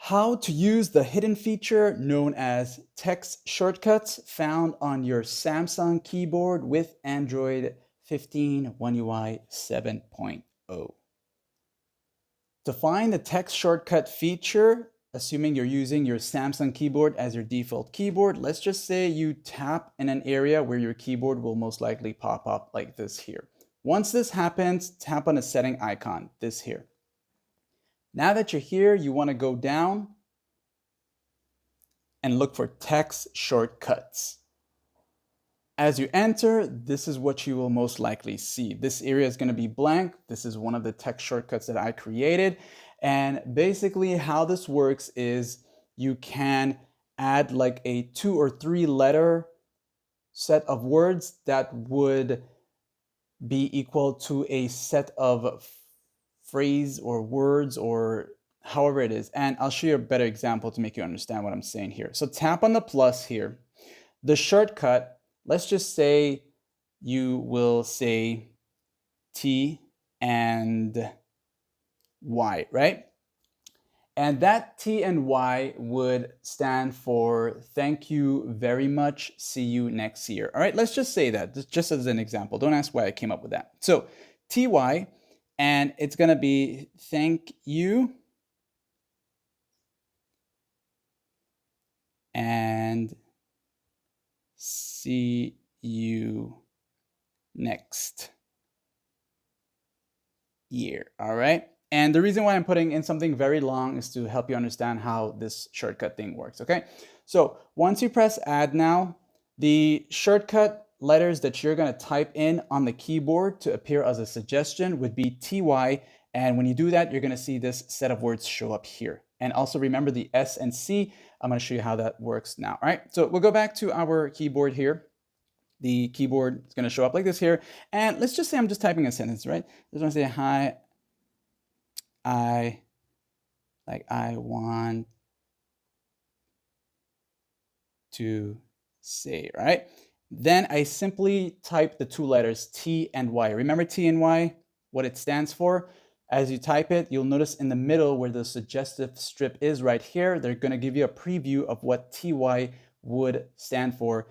How to use the hidden feature known as text shortcuts found on your Samsung keyboard with Android 15 One UI 7.0. To find the text shortcut feature, assuming you're using your Samsung keyboard as your default keyboard, let's just say you tap in an area where your keyboard will most likely pop up like this here. Once this happens, tap on the setting icon, this here. Now that you're here, you want to go down and look for text shortcuts. As you enter, this is what you will most likely see. This area is going to be blank. This is one of the text shortcuts that I created. And basically how this works is you can add like a 2 or 3 letter set of words that would be equal to a set of phrase or words or however it is. And I'll show you a better example to make you understand what I'm saying here. So tap on the plus here. The shortcut, let's just say you will say T and Y, right? And that T and Y would stand for thank you very much, see you next year. All right, let's just say that, just as an example. Don't ask why I came up with that. So TY, and it's gonna be thank you and see you next year. All right. And the reason why I'm putting in something very long is to help you understand how this shortcut thing works. Okay. So once you press add now, the shortcut letters that you're going to type in on the keyboard to appear as a suggestion would be TY. And when you do that, you're going to see this set of words show up here. And also remember the S and C. I'm going to show you how that works now. All right. So we'll go back to our keyboard here. The keyboard is going to show up like this here. And let's just say I'm just typing a sentence, right? I just want to say, hi, I want to say, right? Then I simply type the 2 letters T and Y. Remember T and Y, what it stands for? As you type it, you'll notice in the middle where the suggestive strip is right here, they're going to give you a preview of what TY would stand for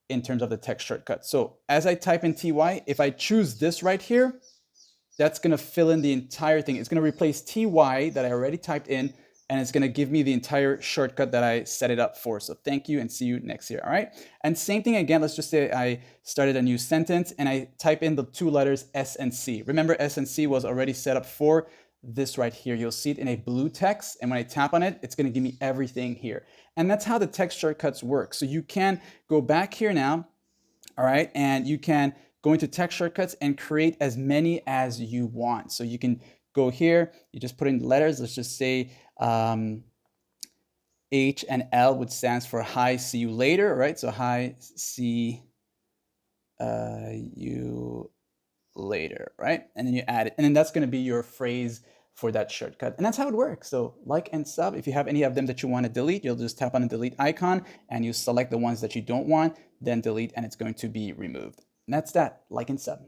in terms of the text shortcut. So as I type in TY, if I choose this right here, that's going to fill in the entire thing. It's going to replace TY that I already typed in, and it's going to give me the entire shortcut that I set it up for. So thank you and see you next year. All right. And same thing again, let's just say I started a new sentence and I type in the 2 letters S and C. Remember S and C was already set up for this right here. You'll see it in a blue text. And when I tap on it, it's going to give me everything here. And that's how the text shortcuts work. So you can go back here now. All right. And you can go into text shortcuts and create as many as you want. So you can go here, you just put in letters. Let's just say H and L, which stands for hi, see you later, right? So hi, see you later, right? And then you add it. And then that's going to be your phrase for that shortcut. And that's how it works. So like and sub, if you have any of them that you want to delete, you'll just tap on the delete icon and you select the ones that you don't want, then delete, and it's going to be removed. And that's that, like and sub.